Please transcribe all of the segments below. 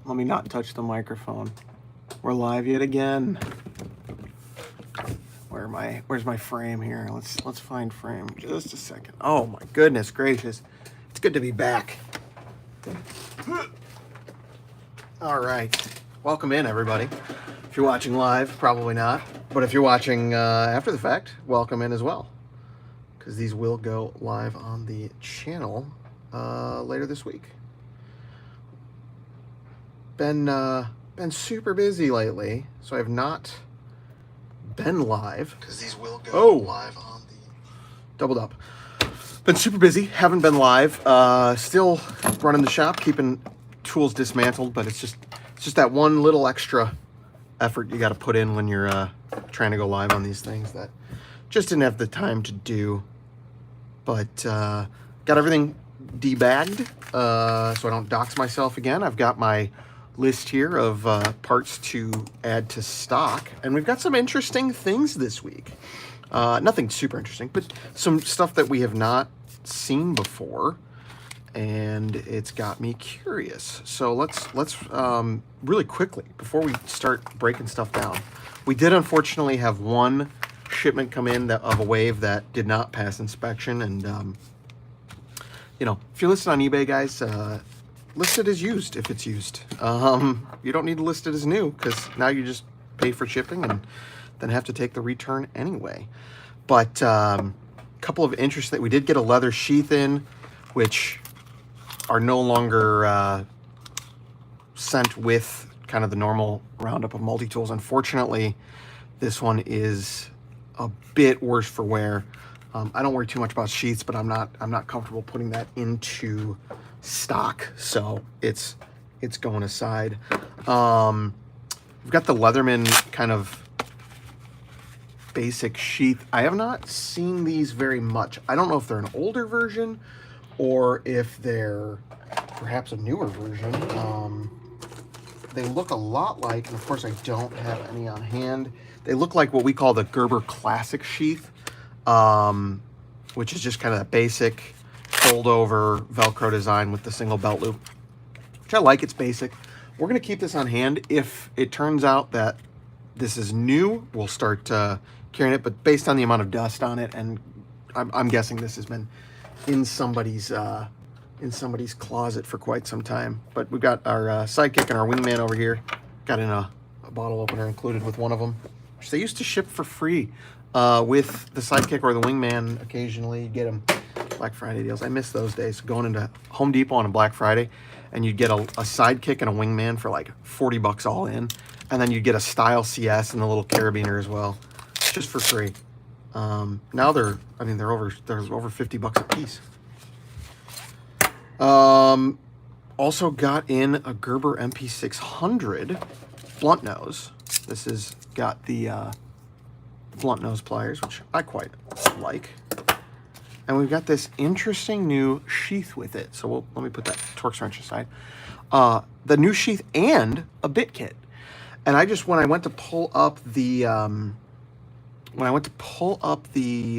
Let me not touch the microphone. We're live yet again. Where's my frame here? Let's find frame. Just a second. Oh my goodness gracious. It's good to be back. All right. Welcome in, everybody. If you're watching live, probably not. But if you're watching after the fact, welcome in as well. Because these will go live on the channel later this week. Been super busy lately, so I've not been live. Because these will go live on the... Doubled up. Been super busy, haven't been live. Still running the shop, keeping tools dismantled, but it's just that one little extra effort you got to put in when you're trying to go live on these things that just didn't have the time to do. But got everything debagged so I don't dox myself again. I've got my list here of parts to add to stock, and we've got some interesting things this week. Nothing super interesting, but some stuff that we have not seen before, and it's got me curious. So let's really quickly, before we start breaking stuff down, we did unfortunately have one shipment come in of a wave that did not pass inspection, and you know, if you're listed on eBay, guys, list it as used if it's used. You don't need to list it as new, because now you just pay for shipping and then have to take the return anyway. But a couple of interesting, we did get a leather sheath in, which are no longer sent with kind of the normal roundup of multi-tools. Unfortunately, this one is a bit worse for wear. I don't worry too much about sheaths, but I'm not comfortable putting that into stock, so it's going aside. We've got the Leatherman kind of basic sheath. I have not seen these very much. I don't know if they're an older version or if they're perhaps a newer version. They look a lot like, and of course I don't have any on hand, they look like what we call the Gerber Classic sheath, which is just kind of that basic fold over Velcro design with the single belt loop, which I like. It's basic. We're going to keep this on hand. If it turns out that this is new, we'll start carrying it, but based on the amount of dust on it, and I'm guessing this has been in somebody's closet for quite some time. But we've got our sidekick and our wingman over here. Got in a bottle opener included with one of them, which they used to ship for free with the sidekick or the wingman. Occasionally you get them Black Friday deals. I miss those days, going into Home Depot on a Black Friday, and you'd get a sidekick and a wingman for like 40 bucks all in, and then you'd get a style CS and a little carabiner as well, just for free. Now they're over 50 bucks a piece. Also got in a Gerber MP600 blunt nose. This has got the blunt nose pliers, which I quite like. And we've got this interesting new sheath with it. So let me put that Torx wrench aside. The new sheath and a bit kit. And when I went to pull up the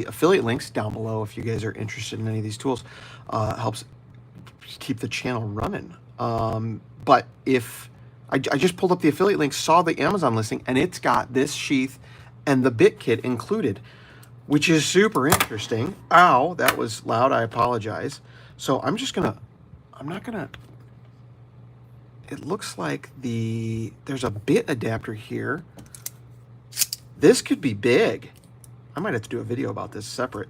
affiliate links down below, if you guys are interested in any of these tools, helps keep the channel running. But if I just pulled up the affiliate link, saw the Amazon listing, and it's got this sheath and the bit kit included, which is super interesting. Ow, that was loud. I apologize. So it looks like there's a bit adapter here. This could be big. I might have to do a video about this separate,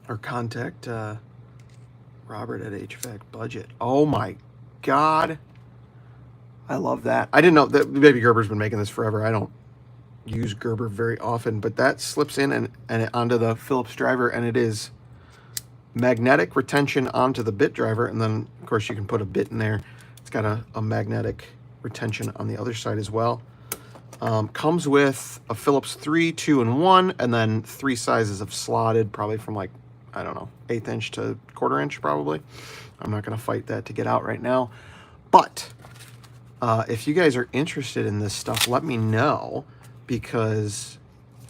or contact Robert at HVAC Budget. Oh my God. I love that. I didn't know that Baby Gerber's been making this forever. I don't use Gerber very often, but that slips in and onto the Phillips driver, and it is magnetic retention onto the bit driver, and then of course you can put a bit in there. It's got a magnetic retention on the other side as well. Comes with a Phillips 3, 2, and 1, and then 3 sizes of slotted, probably from like, I don't know, 1/8 inch to 1/4 inch probably. I'm not going to fight that to get out right now, but if you guys are interested in this stuff, let me know, because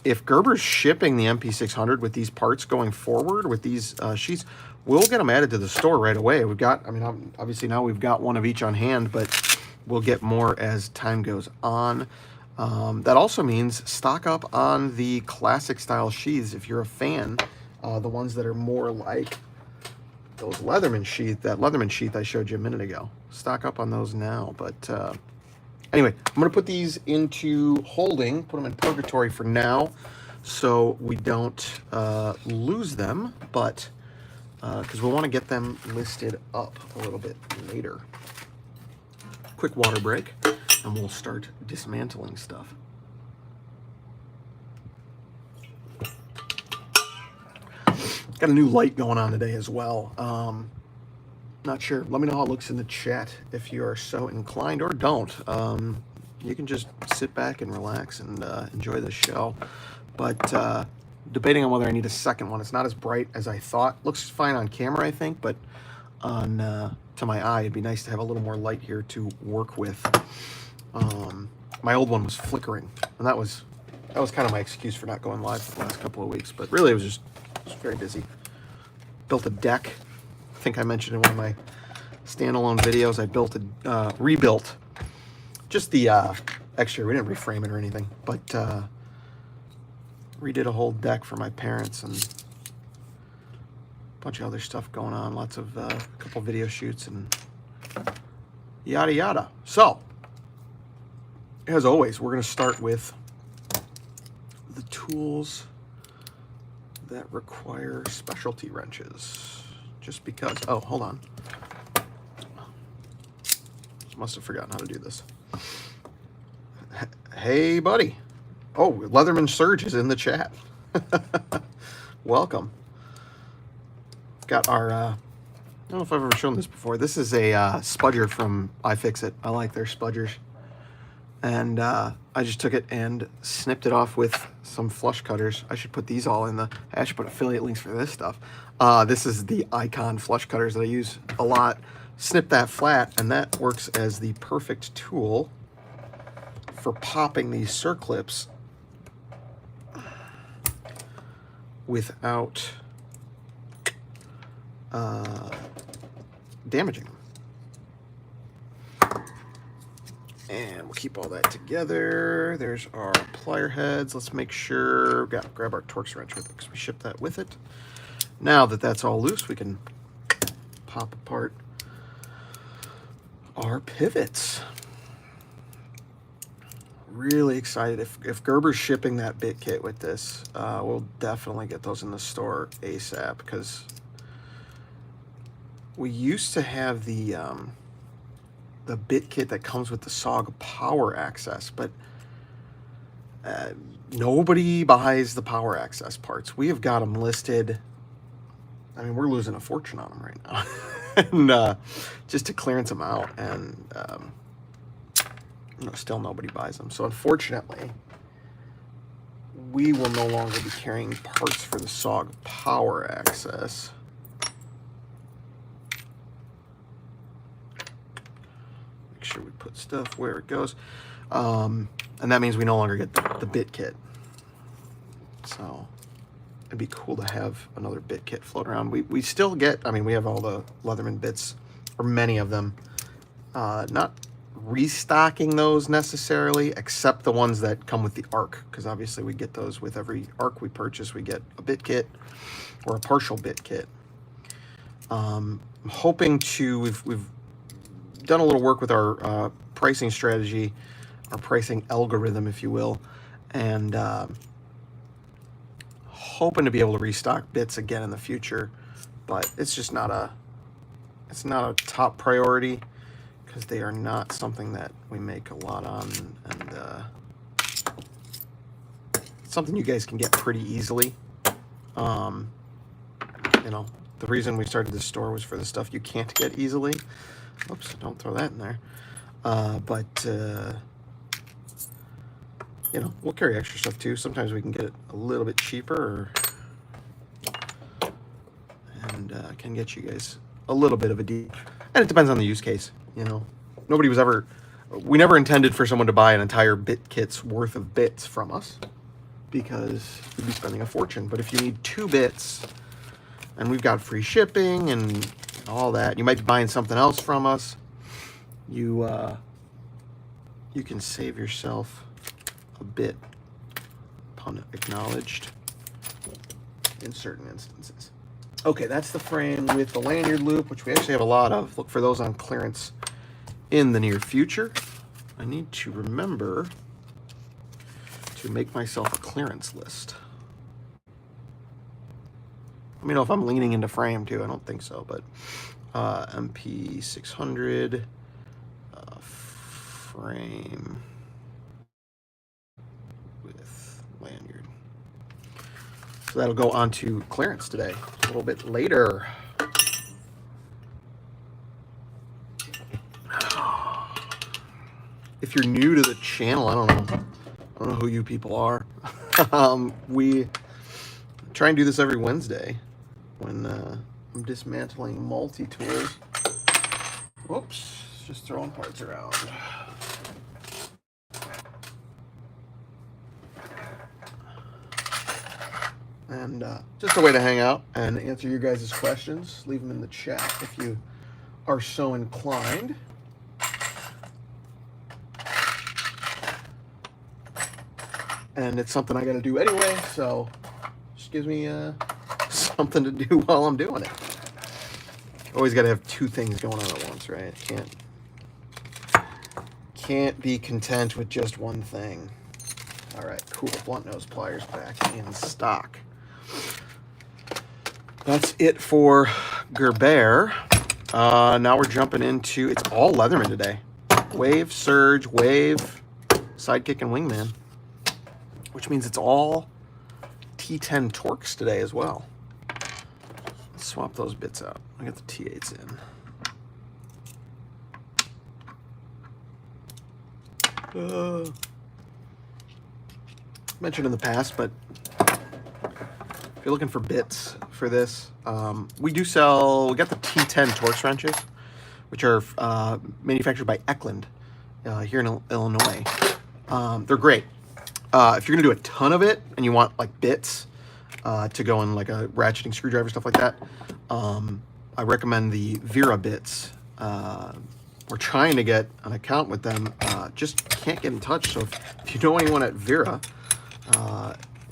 if Gerber's shipping the MP600 with these parts going forward, with these sheets, we'll get them added to the store right away. We've got, I mean, obviously now we've got one of each on hand, but we'll get more as time goes on. That also means stock up on the classic style sheaths if you're a fan. The ones that are more like those Leatherman sheath, that Leatherman sheath I showed you a minute ago. Stock up on those now. But anyway, I'm going to put these into holding, put them in purgatory for now, so we don't lose them, but because we want to get them listed up a little bit later. Quick water break, and we'll start dismantling stuff. Got a new light going on today as well. Not sure. Let me know how it looks in the chat if you are so inclined, or don't. You can just sit back and relax and enjoy the show. But debating on whether I need a second one. It's not as bright as I thought. Looks fine on camera, I think, but on to my eye, it'd be nice to have a little more light here to work with. My old one was flickering, and that was kind of my excuse for not going live for the last couple of weeks. But really, it was very busy. Built a deck. I think I mentioned in one of my standalone videos. I rebuilt just the exterior. We didn't reframe it or anything, but redid a whole deck for my parents and a bunch of other stuff going on. Lots of a couple video shoots and yada yada. So, as always, we're going to start with the tools that require specialty wrenches. Just because, oh, hold on. Must have forgotten how to do this. Hey, buddy. Oh, Leatherman Surge is in the chat. Welcome. Got our, I don't know if I've ever shown this before. This is a spudger from iFixit. I like their spudgers. And I just took it and snipped it off with some flush cutters. I should put these all in the, I should put affiliate links for this stuff. This is the Icon flush cutters that I use a lot. Snip that flat, and that works as the perfect tool for popping these circlips without damaging them. And we'll keep all that together. There's our plier heads. Let's make sure, grab our Torx wrench with it because we shipped that with it. Now that that's all loose, we can pop apart our pivots. Really excited. If Gerber's shipping that bit kit with this, we'll definitely get those in the store ASAP, because we used to have the bit kit that comes with the SOG power access, but nobody buys the power access parts. We have got them listed. I mean, we're losing a fortune on them right now. And just to clearance them out, and you know, still nobody buys them. So unfortunately, we will no longer be carrying parts for the SOG power access. Make sure we put stuff where it goes. And that means we no longer get the bit kit. So it'd be cool to have another bit kit float around. We still get, I mean, we have all the Leatherman bits, or many of them. Not restocking those necessarily, except the ones that come with the ARC, because obviously we get those with every ARC we purchase. We get a bit kit or a partial bit kit. I'm hoping to, we've done a little work with our pricing strategy, our pricing algorithm, if you will, and hoping to be able to restock bits again in the future, but it's just not a top priority, because they are not something that we make a lot on, and it's something you guys can get pretty easily. You know, the reason we started this store was for the stuff you can't get easily. Oops, don't throw that in there. But you know, we'll carry extra stuff too. Sometimes we can get it a little bit cheaper, and can get you guys a little bit of a deal. And it depends on the use case. You know, we never intended for someone to buy an entire bit kit's worth of bits from us, because you'd be spending a fortune. But if you need 2 bits, and we've got free shipping and all that, you might be buying something else from us. You you can save yourself a bit, pun acknowledged, in certain instances. Okay, that's the frame with the lanyard loop, which we actually have a lot of. Look for those on clearance in the near future. I need to remember to make myself a clearance list. Let me know if I'm leaning into frame too. I don't think so, but MP600 frame with lanyard. So that'll go onto clearance today, a little bit later. If you're new to the channel, I don't know who you people are. We try and do this every Wednesday when I'm dismantling multi-tools. Whoops, just throwing parts around. And just a way to hang out and answer your guys' questions. Leave them in the chat if you are so inclined. And it's something I got to do anyway, so just gives me something to do while I'm doing it. Always got to have two things going on at once, right? Can't be content with just one thing. All right, cool. Blunt nose pliers back in stock. That's it for Gerber. Now we're jumping into, it's all Leatherman today. Wave, Surge, Wave, Sidekick, and Wingman. Which means it's all T10 Torques today as well. Let's swap those bits out. I got the T8s in. Mentioned in the past, but if you're looking for bits for this, we got the T10 Torques wrenches, which are manufactured by Eklund here in Illinois. They're great. If you're gonna do a ton of it and you want like bits to go in like a ratcheting screwdriver, stuff like that, I recommend the Vera bits. We're trying to get an account with them, just can't get in touch. So if you know anyone at Vera,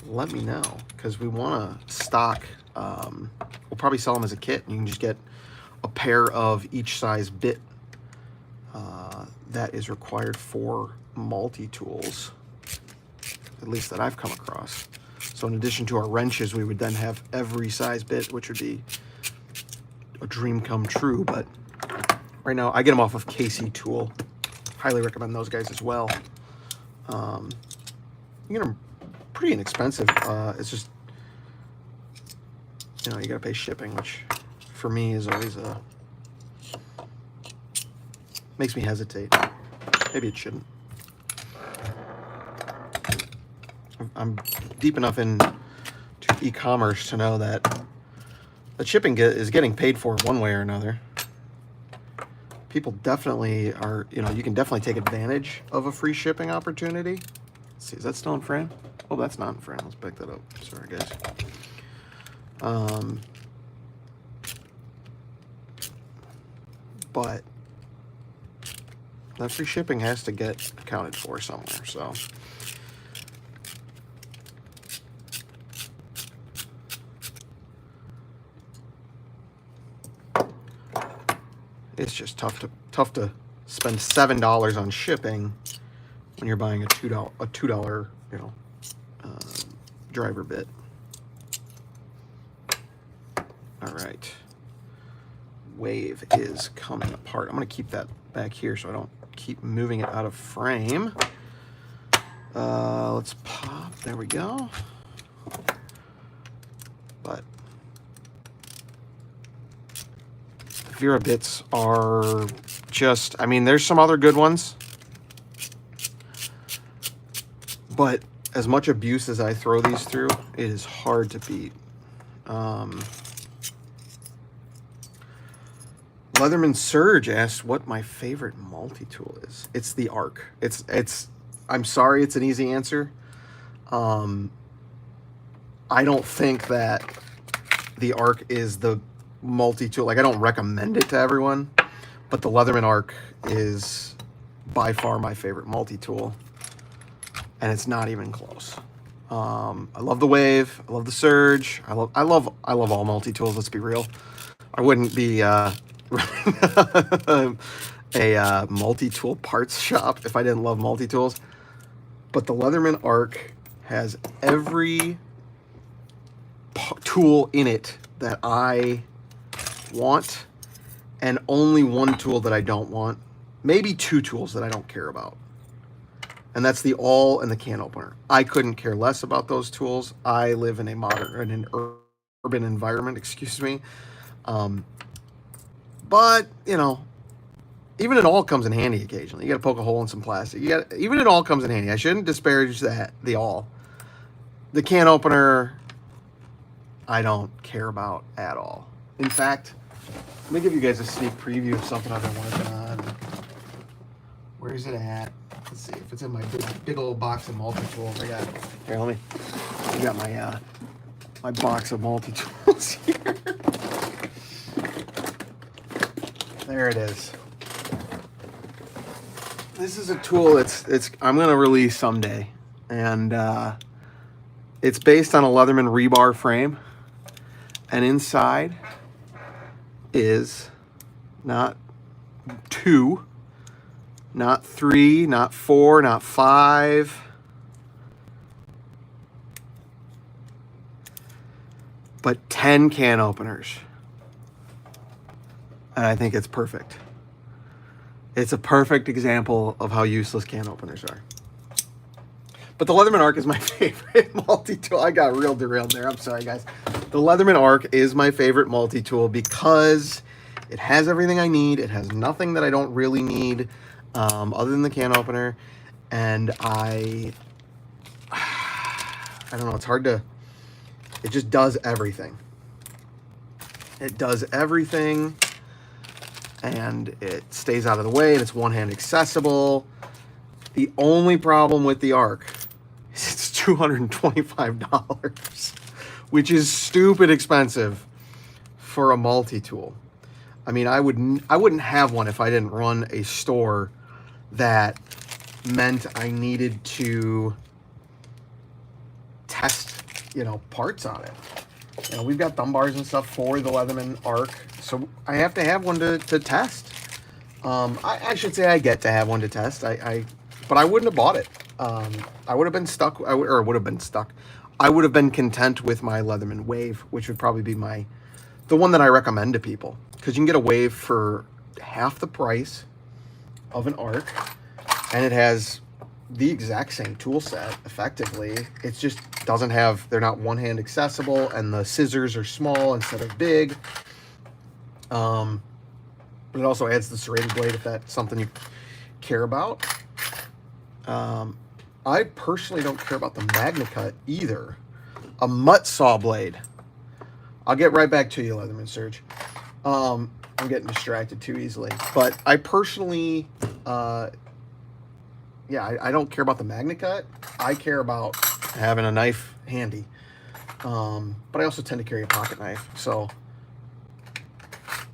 let me know, because we want to stock. We'll probably sell them as a kit, and you can just get a pair of each size bit that is required for multi-tools, at least that I've come across. So in addition to our wrenches, we would then have every size bit, which would be a dream come true. But right now I get them off of KC Tool. Highly recommend those guys as well. You get them pretty inexpensive. It's just, you know, you gotta pay shipping, which for me is always makes me hesitate. Maybe it shouldn't. I'm deep enough into e-commerce to know that the shipping is getting paid for one way or another. People definitely are, you know, you can definitely take advantage of a free shipping opportunity. Let's see, is that still in frame? Oh, that's not in frame. Let's back that up. Sorry, guys. But that free shipping has to get accounted for somewhere, so. It's just tough to spend $7 on shipping when you're buying a $2 you know, driver bit. All right, Wave is coming apart. I'm gonna keep that back here so I don't keep moving it out of frame. Let's pop. There we go. But Vera bits are just, I mean, there's some other good ones, but as much abuse as I throw these through, it is hard to beat. Leatherman Surge asked what my favorite multi-tool is. It's the Arc. I'm sorry, it's an easy answer. I don't think that the Arc is the multi-tool. Like, I don't recommend it to everyone, but the Leatherman Arc is by far my favorite multi-tool, and it's not even close. I love the Wave. I love the Surge. I love all multi-tools. Let's be real. I wouldn't be running a multi-tool parts shop if I didn't love multi-tools. But the Leatherman Arc has every tool in it that I want, and only one tool that I don't want. Maybe two tools that I don't care about. And that's the awl and the can opener. I couldn't care less about those tools. I live in an urban environment, excuse me. But, you know, even an awl comes in handy occasionally. You got to poke a hole in some plastic. Even an awl comes in handy. I shouldn't disparage the awl. The can opener, I don't care about at all. In fact, let me give you guys a sneak preview of something I've been working on. Where is it at? Let's see if it's in my big old box of multi-tools. I got my box of multi-tools here. There it is. This is a tool I'm gonna release someday, and it's based on a Leatherman rebar frame, and inside is not 2, not 3, not 4, not 5, but 10 can openers. And I think it's perfect. It's a perfect example of how useless can openers are. But the Leatherman Arc is my favorite multi-tool. I got real derailed there. I'm sorry, guys. The Leatherman Arc is my favorite multi-tool because it has everything I need. It has nothing that I don't really need other than the can opener. And I don't know. It's hard to... It just does everything. It does everything. And it stays out of the way, and it's one-hand accessible. The only problem with the Arc is it's $225, which is stupid expensive for a multi-tool. I mean, I wouldn't have one if I didn't run a store that meant I needed to test, parts on it. We've got thumb bars and stuff for the Leatherman Arc, so I have to have one to test. I should say I get to have one to test. But I wouldn't have bought it. I would have been stuck. I would have been content with my Leatherman Wave, which would probably be the one that I recommend to people, because you can get a Wave for half the price of an Arc, and it has the exact same tool set. Effectively, it just doesn't have. They're not one-hand accessible, and the scissors are small instead of big. But it also adds the serrated blade if that's something you care about. I personally don't care about the MagnaCut either. A mutt saw blade. I'll get right back to you, Leatherman Surge. I'm getting distracted too easily. But I personally, I don't care about the MagnaCut. I care about having a knife handy. But I also tend to carry a pocket knife. So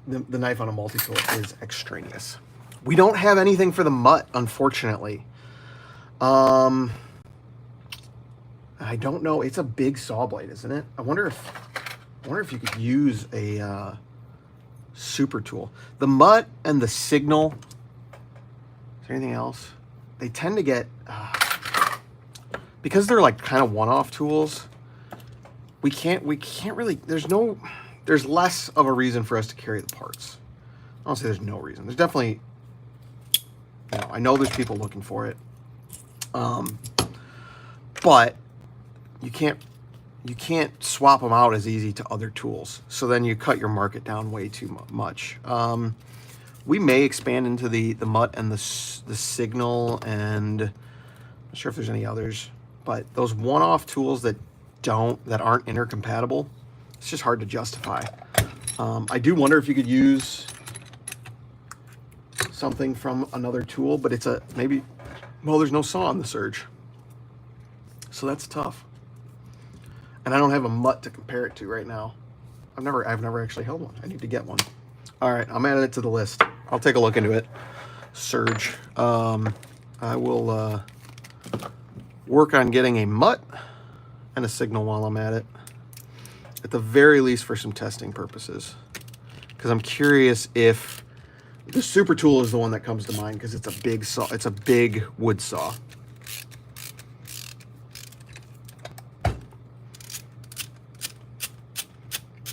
the knife on a multi-tool is extraneous. We don't have anything for the mutt, unfortunately. I don't know. It's a big saw blade, isn't it? I wonder if you could use a super tool. The mutt and the signal. Is there anything else? They tend to get because they're like kind of one-off tools. We can't really. There's less of a reason for us to carry the parts. I don't say there's no reason. There's definitely. I know there's people looking for it. But you can't swap them out as easy to other tools. So then you cut your market down way too much. We may expand into the mutt and the signal, and I'm not sure if there's any others, but those one-off tools that aren't intercompatible, it's just hard to justify. I do wonder if you could use something from another tool, but it's there's no saw on the Surge. So that's tough. And I don't have a mutt to compare it to right now. I've never actually held one. I need to get one. All right, I'm adding it to the list. I'll take a look into it. surge. I will work on getting a mutt and a signal while I'm at it. At the very least for some testing purposes. Because I'm curious if the super tool is the one that comes to mind because it's a big saw. It's a big wood saw. I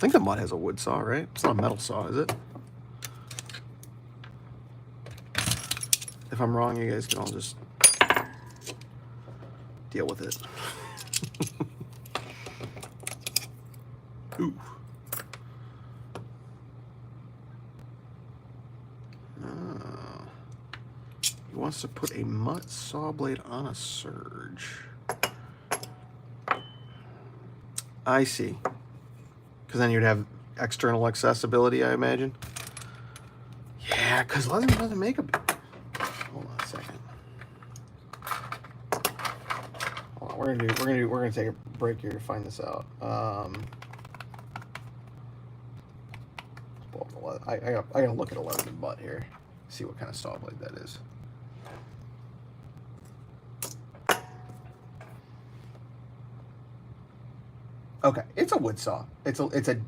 think the mutt has a wood saw, right? It's not a metal saw, is it? If I'm wrong, you guys can all just deal with it. Ooh. He wants to put a mutt saw blade on a surge. I see. Because then you'd have external accessibility, I imagine. Yeah, because Leatherman doesn't make a... Hold on a second. Hold on, we're gonna take a break here to find this out. I gotta look at a Leatherman butt here. See what kind of saw blade that is. Okay, it's a wood saw. It's a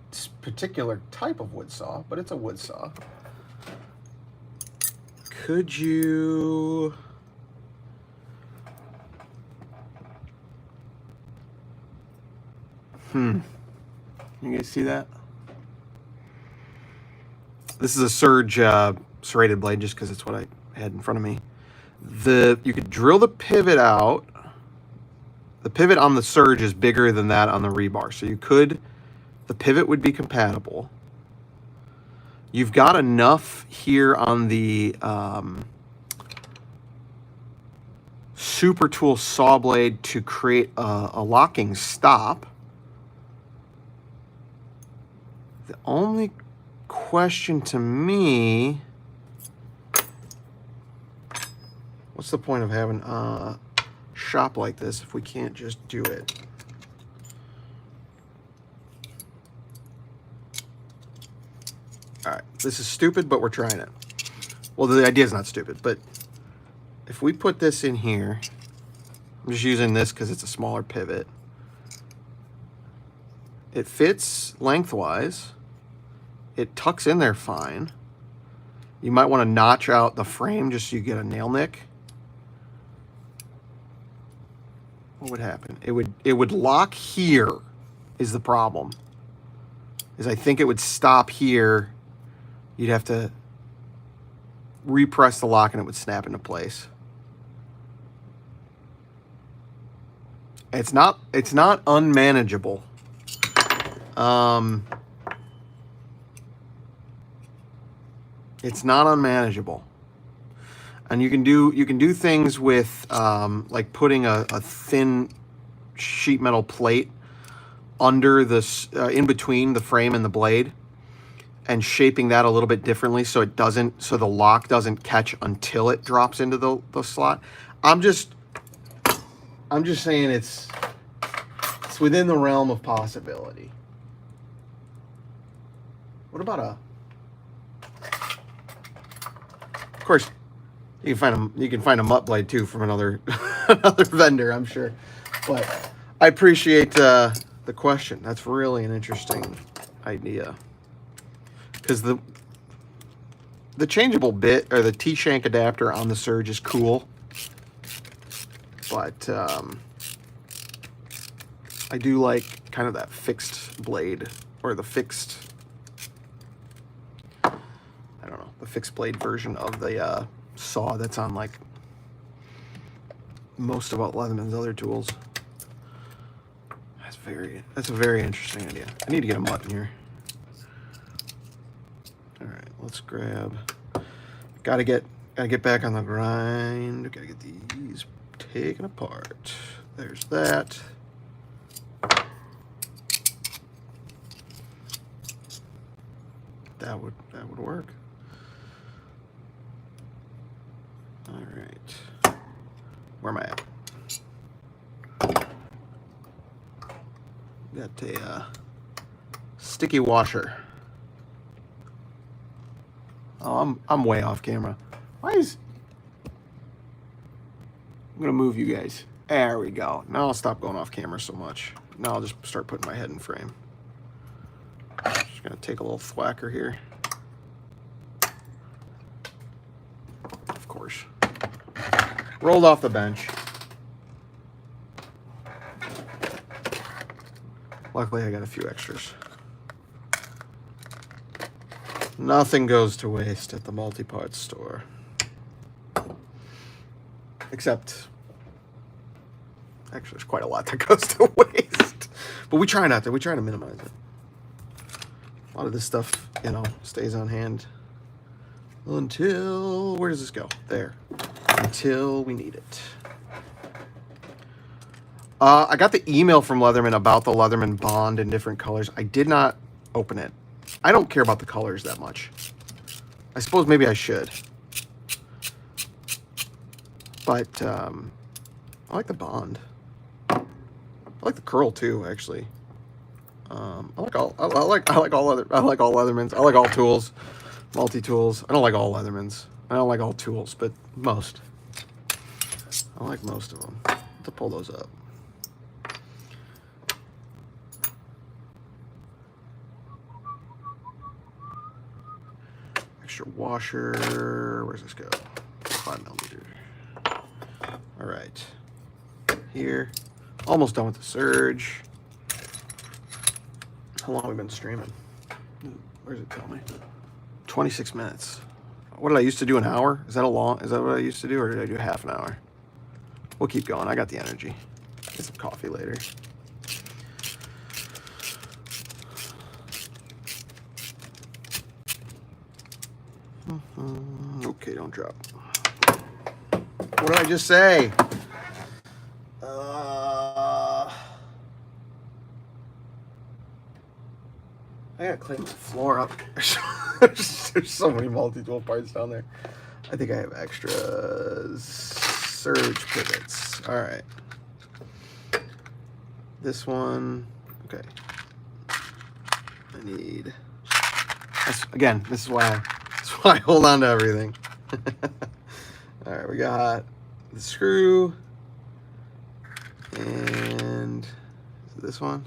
particular type of wood saw, but it's a wood saw. Could you... You guys see that? This is a surge serrated blade just because it's what I had in front of me. You could drill the pivot out. The pivot on the surge is bigger than that on the rebar. So the pivot would be compatible. You've got enough here on the super tool saw blade to create a locking stop. The only question to me, what's the point of having shop like this if we can't just do it? All right, this is stupid, but we're trying it. Well, the idea is not stupid, but if we put this in here, I'm just using this because it's a smaller pivot. It fits lengthwise. It tucks in there fine. You might want to notch out the frame just so you get a nail nick. What would happen? It would lock here is the problem. Is I think it would stop here. You'd have to repress the lock and it would snap into place. It's not unmanageable. It's not unmanageable. And you can do things with like putting a thin sheet metal plate under this in between the frame and the blade, and shaping that a little bit differently so the lock doesn't catch until it drops into the slot. I'm just saying it's within the realm of possibility. What about of course, you can find a mutt blade too from another vendor, I'm sure. But I appreciate the question. That's really an interesting idea. Because the changeable bit or the T-shank adapter on the surge is cool, but I do like kind of that fixed blade or the fixed. I don't know, the fixed blade version of the saw that's on like most of Leatherman's other tools. That's a very interesting idea. I need to get a mutt in here. All right, let's grab. Gotta get back on the grind. Gotta get these taken apart. There's that. That would work. All right. Where am I at? Got a sticky washer. Oh, I'm way off camera. Why is... I'm gonna move you guys. There we go. Now I'll stop going off camera so much. Now I'll just start putting my head in frame. Just gonna take a little thwacker here. Of course. Rolled off the bench. Luckily I got a few extras. Nothing goes to waste at the multi-parts store. Except, actually, there's quite a lot that goes to waste. But we try not to. We try to minimize it. A lot of this stuff, you know, stays on hand until, where does this go? There. Until we need it. I got the email from Leatherman about the Leatherman Bond in different colors. I did not open it. I don't care about the colors that much. I suppose maybe I should. But I like the Bond. I like the curl too, actually. I like all Leathermans. I like all tools, multi-tools. I don't like all Leathermans. I don't like all tools, but most. I like most of them. To pull those up. Extra washer. Where's this go? 5mm. All right. Here. Almost done with the surge. How long have we been streaming? Where does it tell me? 26 minutes. What did I used to do, an hour? Is that what I used to do, or did I do half an hour? We'll keep going. I got the energy. Get some coffee later. Okay, don't drop. What did I just say? I gotta clean the floor up. There's so many multi-tool parts down there. I think I have extras. Surge pivots. All right. This one. Okay. I need. Again, this is why I hold on to everything. All right, we got the screw and this one.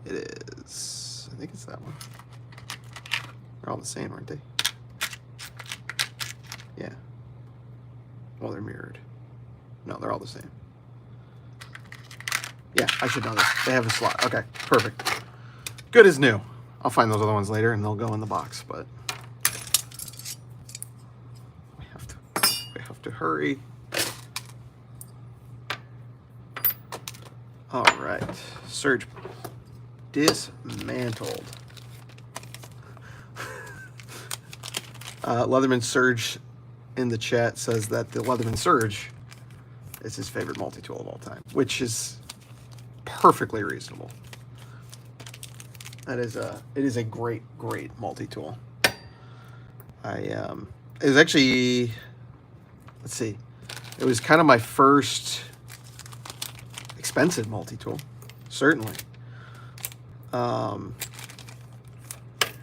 It is. I think it's that one. They're all the same, aren't they? Yeah. Well, they're mirrored. No, they're all the same. Yeah, I should know this. They have a slot. Okay, perfect. Good as new. I'll find those other ones later, and they'll go in the box. But we have to hurry. All right, surge dismantled. Leatherman Surge in the chat says that the Leatherman Surge is his favorite multi-tool of all time, which is perfectly reasonable. It is a great multi-tool. It was actually, let's see, it was kind of my first expensive multi-tool, certainly.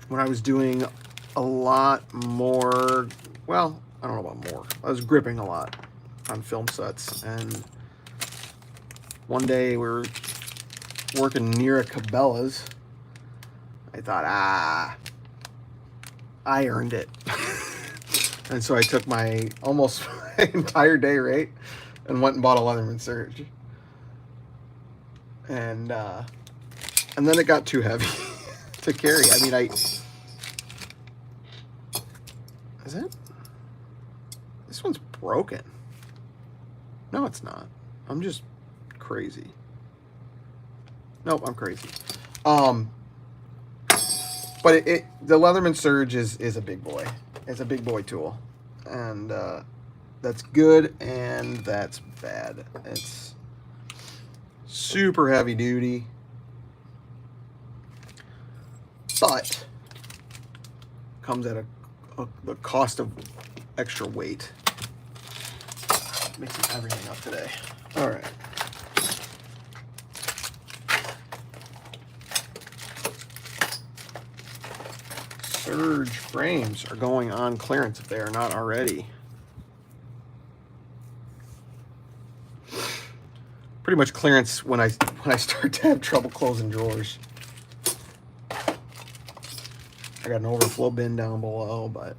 When I was doing a lot more, well, I don't know about more. I was gripping a lot on film sets, and one day we were working near a Cabela's. I thought, I earned it. And so I took my almost my entire day rate and went and bought a Leatherman Surge. And then it got too heavy to carry. I mean, is it? This one's broken. No, it's not. I'm just crazy. Nope, I'm crazy. But the Leatherman Surge is a big boy. It's a big boy tool, and that's good and that's bad. It's super heavy duty, but comes at the cost of extra weight. Mixing everything up today. All right. Surge frames are going on clearance if they are not already. Pretty much clearance when I start to have trouble closing drawers. I got an overflow bin down below, but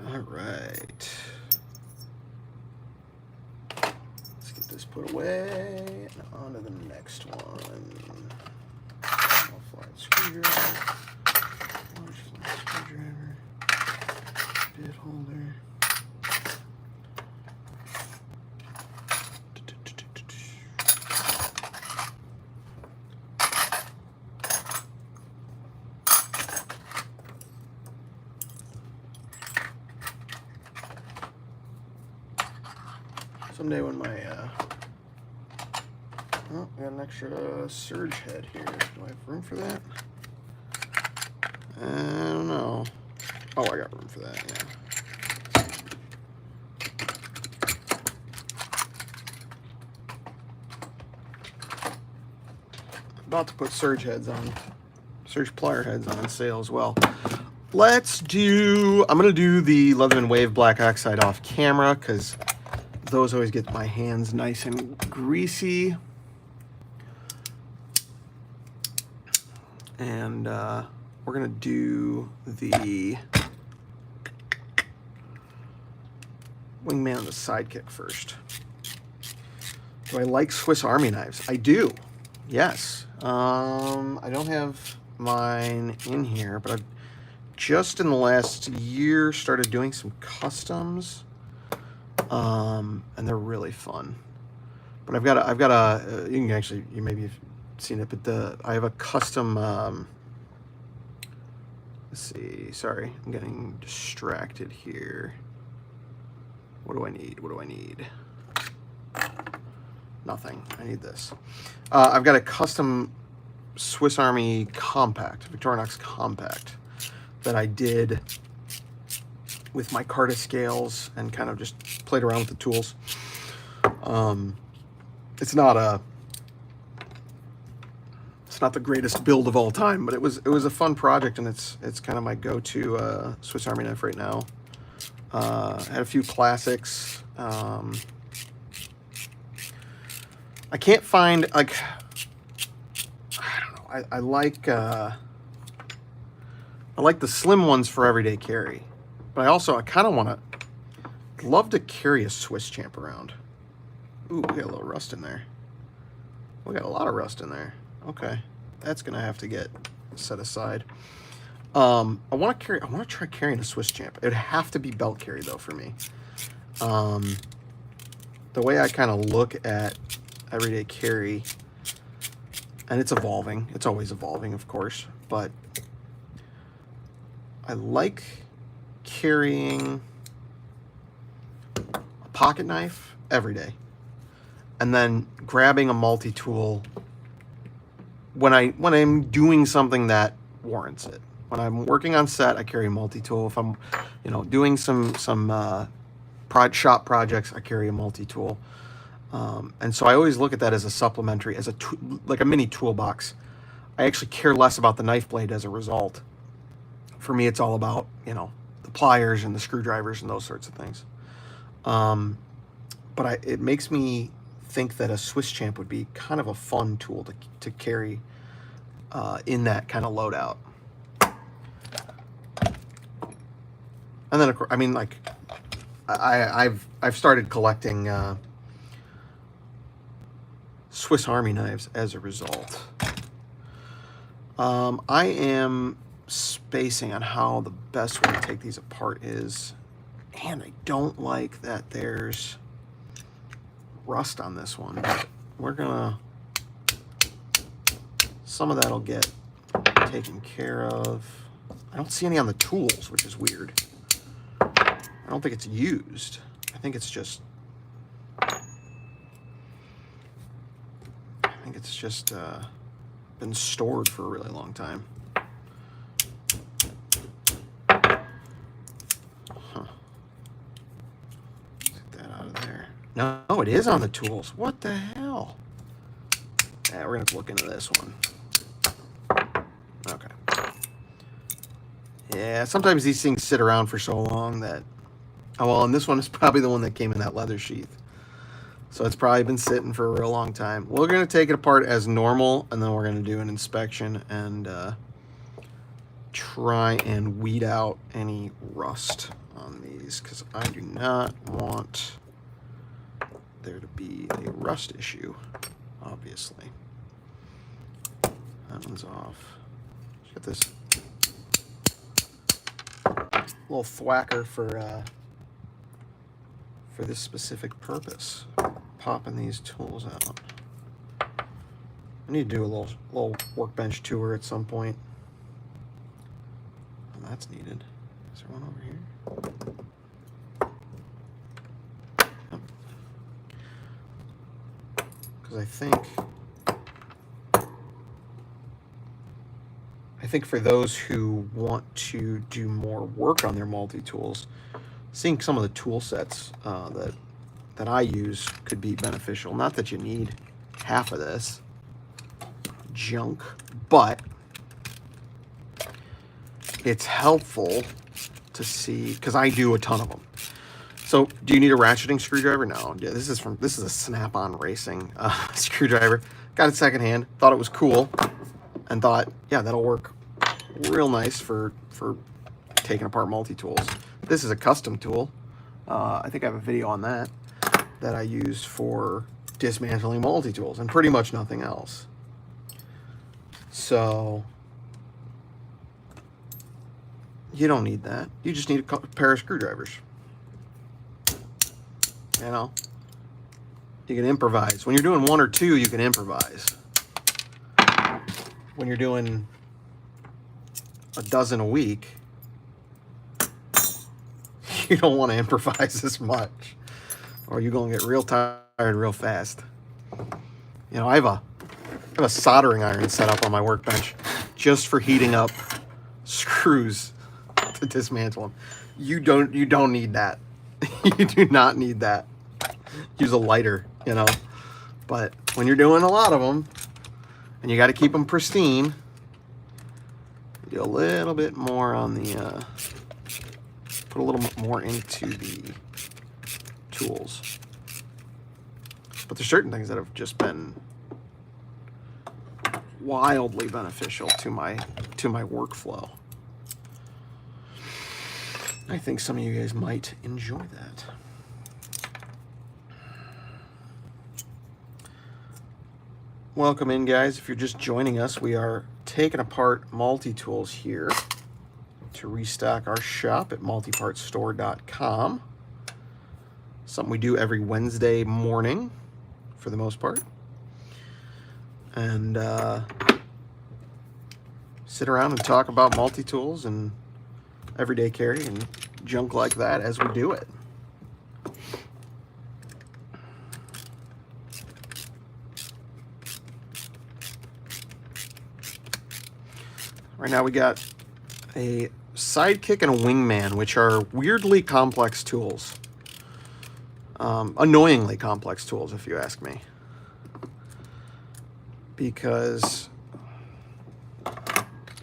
all right. Let's get this put away and on to the next one. Small flat screwdriver, large flat screwdriver, bit holder. Someday when my, oh, I got an extra surge head here. Do I have room for that? I don't know. Oh, I got room for that, yeah. About to put surge heads on, surge plier heads on sale as well. Let's do, I'm going to do the Leatherman Wave Black Oxide off camera because those always get my hands nice and greasy. And we're going to do the Wingman and the Sidekick first. Do I like Swiss Army knives? I do. Yes. I don't have mine in here, but I've just in the last year started doing some customs. And they're really fun. But I've got a you can actually, you maybe have seen it, but I have a custom, let's see, sorry, I'm getting distracted here. What do I need? What do I need? Nothing. I need this. I've got a custom Swiss Army compact, Victorinox compact, that I did with my Carta scales and kind of just played around with the tools. It's not the greatest build of all time, but it was a fun project, and it's kind of my go-to Swiss Army knife right now. I had a few classics. I can't find, like, I don't know. I like the slim ones for everyday carry, but I kind of love to carry a Swiss champ around. Ooh, we got a little rust in there. We got a lot of rust in there. Okay, that's gonna have to get set aside. I want to try carrying a Swiss champ. It'd have to be belt carry though for me. The way I kind of look at everyday carry, and it's evolving. It's always evolving, of course, but I like carrying a pocket knife every day, and then grabbing a multi-tool when I'm doing something that warrants it. When I'm working on set, I carry a multi-tool. If I'm, doing some shop projects, I carry a multi-tool. And so I always look at that as a supplementary, as like a mini toolbox. I actually care less about the knife blade as a result. For me, it's all about, the pliers and the screwdrivers and those sorts of things. But it makes me think that a Swiss champ would be kind of a fun tool to carry in that kind of loadout. And then, of course, I mean, like, I've started collecting Swiss Army knives as a result. I am spacing on how the best way to take these apart is, and I don't like that there's rust on this one, but we're gonna, some of that'll get taken care of. I don't see any on the tools, which is weird. I don't think it's used. I think it's just been stored for a really long time. Huh. Get that out of there. No, it is on the tools. What the hell? Yeah, we're gonna have to look into this one. Okay. Yeah, sometimes these things sit around for so long that... Oh, well, and this one is probably the one that came in that leather sheath. So it's probably been sitting for a real long time. We're going to take it apart as normal, and then we're going to do an inspection and try and weed out any rust on these, because I do not want there to be a rust issue, obviously. That one's off. Let's get this little thwacker for this specific purpose. Popping these tools out. I need to do a little workbench tour at some point. Well, that's needed. Is there one over here? Yep. Because I think for those who want to do more work on their multi-tools, seeing some of the tool sets that I use could be beneficial. Not that you need half of this junk, but it's helpful to see, because I do a ton of them. So, do you need a ratcheting screwdriver? No. Yeah, this is a Snap-on Racing screwdriver. Got it secondhand. Thought it was cool, and thought, yeah, that'll work real nice for taking apart multi-tools. This is a custom tool. I think I have a video on that I use for dismantling multi-tools and pretty much nothing else. So you don't need that. You just need a pair of screwdrivers. You know, you can improvise. When you're doing one or two, you can improvise. When you're doing a dozen a week, you don't want to improvise as much, or you're going to get real tired real fast. You know, I have a soldering iron set up on my workbench just for heating up screws to dismantle them. You don't need that. You do not need that. Use a lighter, you know. But when you're doing a lot of them, and you got to keep them pristine, you do a little bit more on the put a little bit more into the tools. But there's certain things that have just been wildly beneficial to my workflow. I think some of you guys might enjoy that. Welcome in, guys. If you're just joining us, we are taking apart multi-tools here to restock our shop at multipartstore.com. Something we do every Wednesday morning for the most part. And sit around and talk about multi-tools and everyday carry and junk like that as we do it. Right now we got a sidekick and a wingman, which are weirdly complex tools. Annoyingly complex tools, if you ask me. Because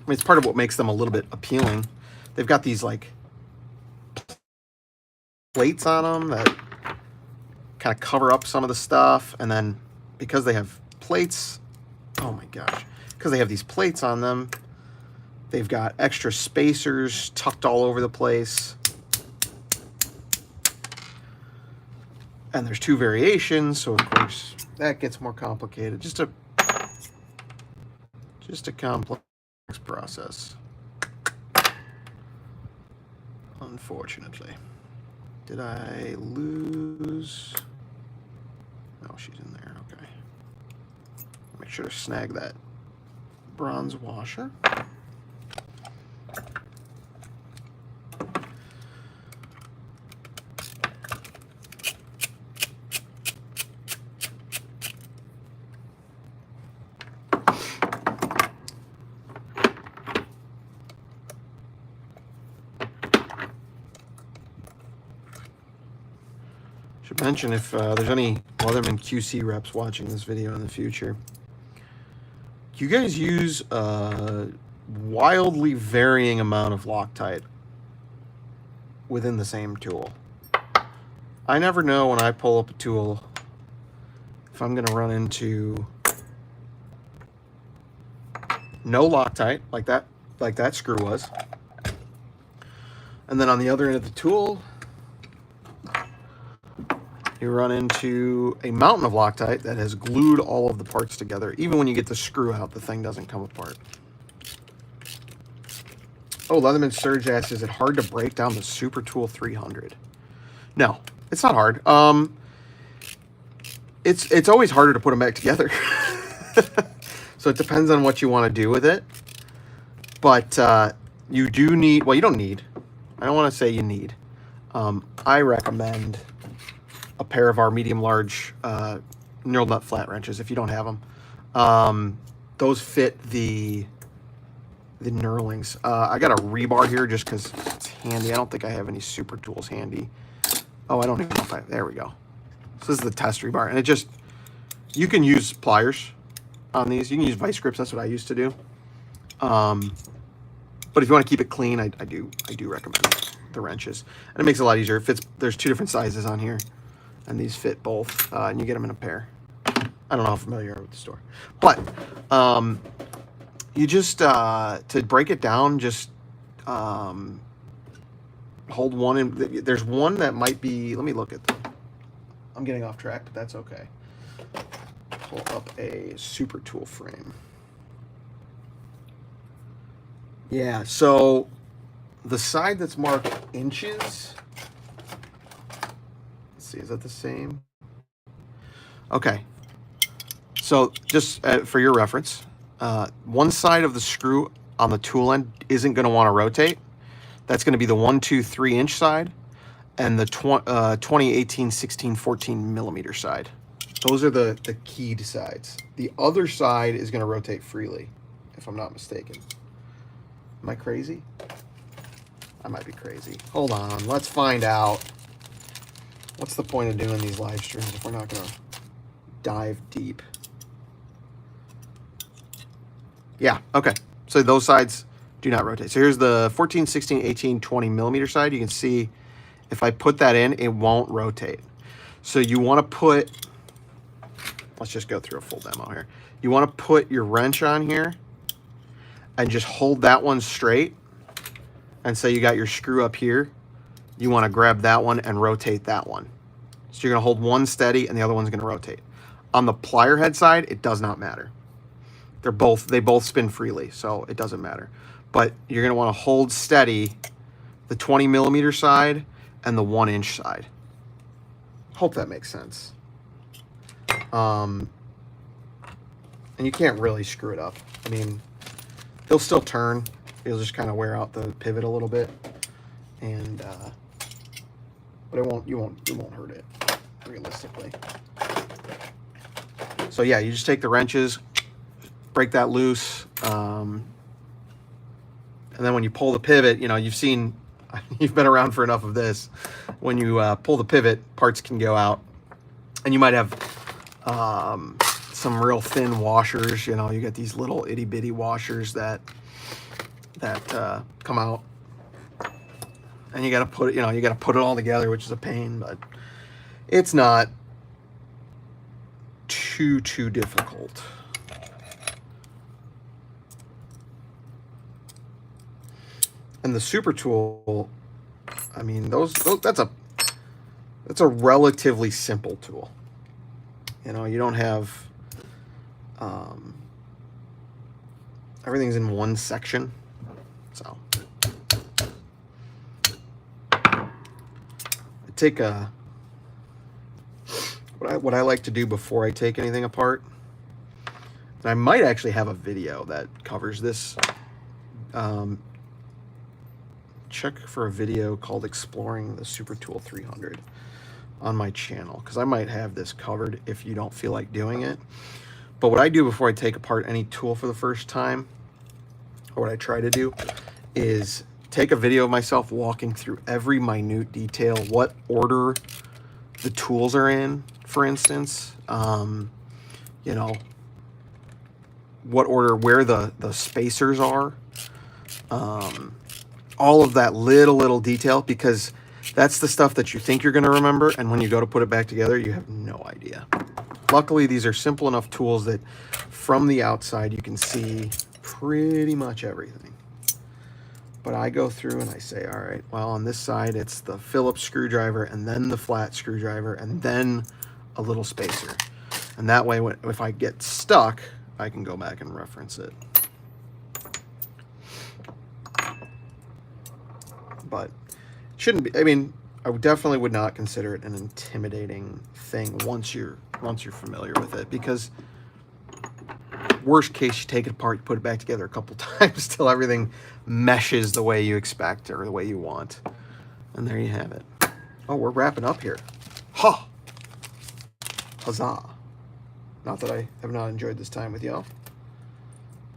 it's part of what makes them a little bit appealing. They've got these like plates on them that kind of cover up some of the stuff, and then because they have plates, oh my gosh, because they have these plates on them, they've got extra spacers tucked all over the place. And there's two variations, so of course that gets more complicated. Just a complex process. Unfortunately. Did I lose? No, she's in there. Okay. Make sure to snag that bronze washer. Should mention, if there's any Leatherman QC reps watching this video in the future, do you guys use wildly varying amount of Loctite within the same tool. I never know when I pull up a tool if I'm going to run into no Loctite like that screw was, and then on the other end of the tool you run into a mountain of Loctite that has glued all of the parts together. Even when you get the screw out, the thing doesn't come apart. Oh, Leatherman Surge asks, is it hard to break down the Super Tool 300? No, it's not hard. It's always harder to put them back together. So it depends on what you want to do with it. But you do need, well, you don't need. I don't want to say you need. I recommend a pair of our medium-large knurled nut flat wrenches if you don't have them. Those fit the knurlings. I got a rebar here just because it's handy. I don't think I have any super tools handy. Oh, I don't even know if I... There we go. So this is the test rebar. And it just... You can use pliers on these. You can use vice grips. That's what I used to do. But if you want to keep it clean, I do recommend the wrenches. And it makes it a lot easier. It fits... There's two different sizes on here. And these fit both. And you get them in a pair. I don't know how familiar you are with the store. But... you just, to break it down, just hold one in. There's one that might be, let me look at them. I'm getting off track, but that's okay. Pull up a super tool frame. Yeah, so the side that's marked inches, let's see, is that the same? Okay, so just for your reference, one side of the screw on the tool end isn't going to want to rotate. That's going to be the 1, 2, 3 inch side and the 20, 18, 16, 14 millimeter side. Those are the keyed sides. The other side is going to rotate freely, if I'm not mistaken. Am I crazy? I might be crazy. Hold on, let's find out. What's the point of doing these live streams if we're not going to dive deep? Yeah, okay. So those sides do not rotate. So here's the 14, 16, 18, 20 millimeter side. You can see if I put that in, it won't rotate. So you want to put, let's just go through a full demo here. You want to put your wrench on here and just hold that one straight. And say you got your screw up here. You want to grab that one and rotate that one. So you're going to hold one steady and the other one's going to rotate. On the plier head side, it does not matter. They both spin freely, so it doesn't matter. But you're going to want to hold steady the 20 millimeter side and the 1 inch side. Hope that makes sense. And you can't really screw it up. I mean, they'll still turn. You'll just kind of wear out the pivot a little bit, and but you won't hurt it realistically. So yeah, you just take the wrenches, break that loose, and then when you pull the pivot, you know, you've been around for enough of this. When you pull the pivot, parts can go out, and you might have some real thin washers. You know, you get these little itty bitty washers that come out, and you got to put it all together, which is a pain, but it's not too difficult. And the super tool, I mean, that's a relatively simple tool. You know, you don't have everything's in one section. So I take what I like to do before I take anything apart, and I might actually have a video that covers this. Check for a video called Exploring the Super Tool 300 on my channel, because I might have this covered if you don't feel like doing it. But what I do before I take apart any tool for the first time, or what I try to do, is take a video of myself walking through every minute detail, what order the tools are in, for instance, you know, what order, where the spacers are, all of that little detail, because that's the stuff that you think you're going to remember, and when you go to put it back together, you have no idea. Luckily, these are simple enough tools that from the outside you can see pretty much everything. But I go through and I say, all right, well, on this side it's the Phillips screwdriver, and then the flat screwdriver, and then a little spacer. And that way, if I get stuck, I can go back and reference it. But it shouldn't be, I mean, I definitely would not consider it an intimidating thing once you're familiar with it, because worst case, you take it apart, you put it back together a couple times till everything meshes the way you expect or the way you want. And there you have it. Oh, we're wrapping up here. Ha! Huzzah. Not that I have not enjoyed this time with y'all.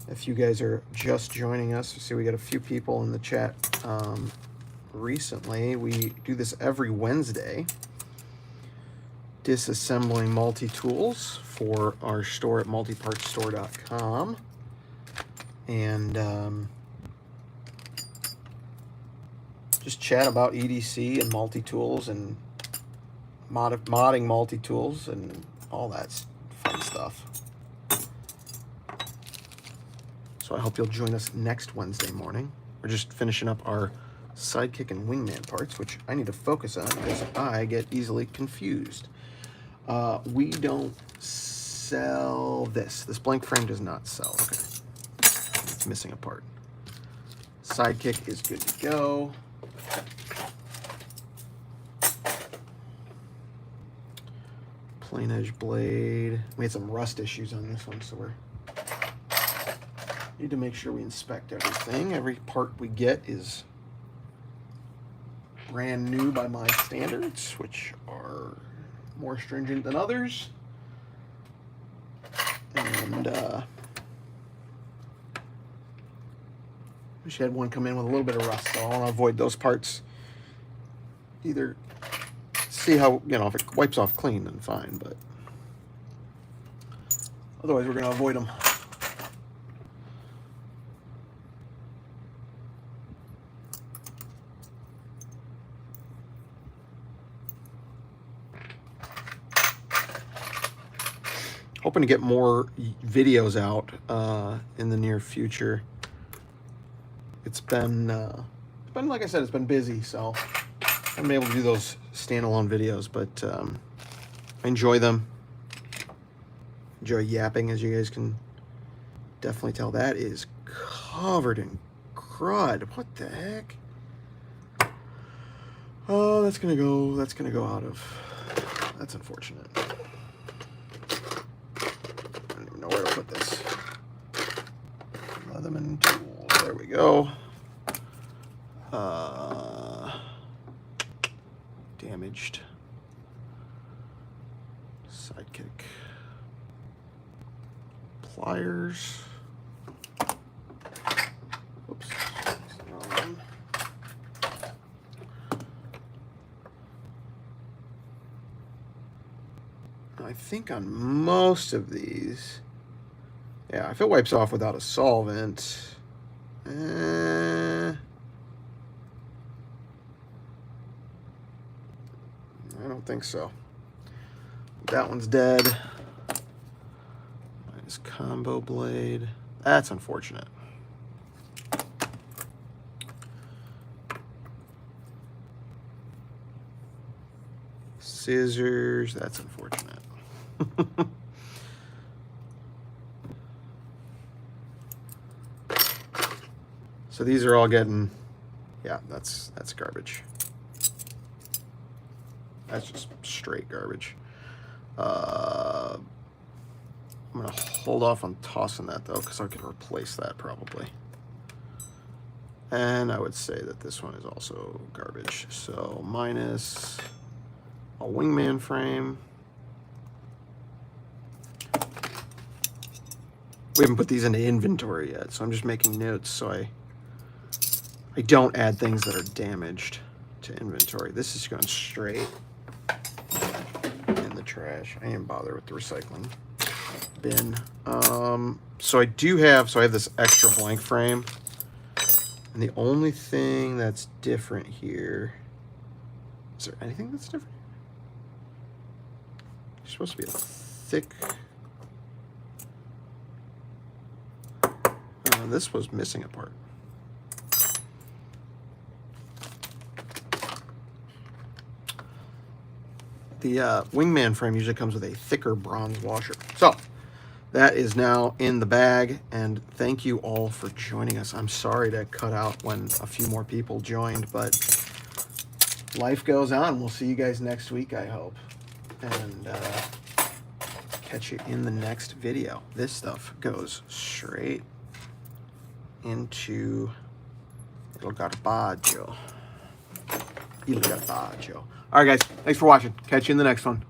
If you guys are just joining us, see we got a few people in the chat. Recently, we do this every Wednesday. Disassembling multi-tools for our store at multipartsstore.com. And just chat about EDC and multi-tools and modding multi-tools and all that fun stuff. So I hope you'll join us next Wednesday morning. We're just finishing up our sidekick and wingman parts, which I need to focus on because I get easily confused. We don't sell this. This blank frame does not sell. Okay. It's missing a part. Sidekick is good to go. Plain edge blade. We had some rust issues on this one, so we need to make sure we inspect everything. Every part we get is brand new by my standards, which are more stringent than others. And we had one come in with a little bit of rust, so I want to avoid those parts. Either see how, you know, if it wipes off clean, then fine, but otherwise we're going to avoid them. Hoping to get more videos out in the near future. It's been like I said, it's been busy, so I haven't been able to do those standalone videos, but I enjoy them. Enjoy yapping, as you guys can definitely tell. That is covered in crud. What the heck? Oh, that's gonna go out of. That's unfortunate. Where to put this. Leatherman tool. There we go. Damaged. Sidekick. Pliers. Oops. That's the wrong one. I think on most of these, yeah, if it wipes off without a solvent, I don't think so. That one's dead. Minus combo blade. That's unfortunate. Scissors. That's unfortunate. So these are all getting, yeah, that's garbage. That's just straight garbage. I'm gonna hold off on tossing that though, because I can replace that probably. And I would say that this one is also garbage. So minus a wingman frame. We haven't put these into inventory yet, so I'm just making notes so I don't add things that are damaged to inventory. This is going straight in the trash. I didn't bother with the recycling bin. So I have this extra blank frame, And the only thing that's different here, is there anything that's different? It's supposed to be a thick. This was missing a part. The Wingman frame usually comes with a thicker bronze washer. So that is now in the bag, and thank you all for joining us. I'm sorry to cut out when a few more people joined, but life goes on. We'll see you guys next week, I hope. And catch you in the next video. This stuff goes straight into il garbaggio. Il garbaggio. All right, guys. Thanks for watching. Catch you in the next one.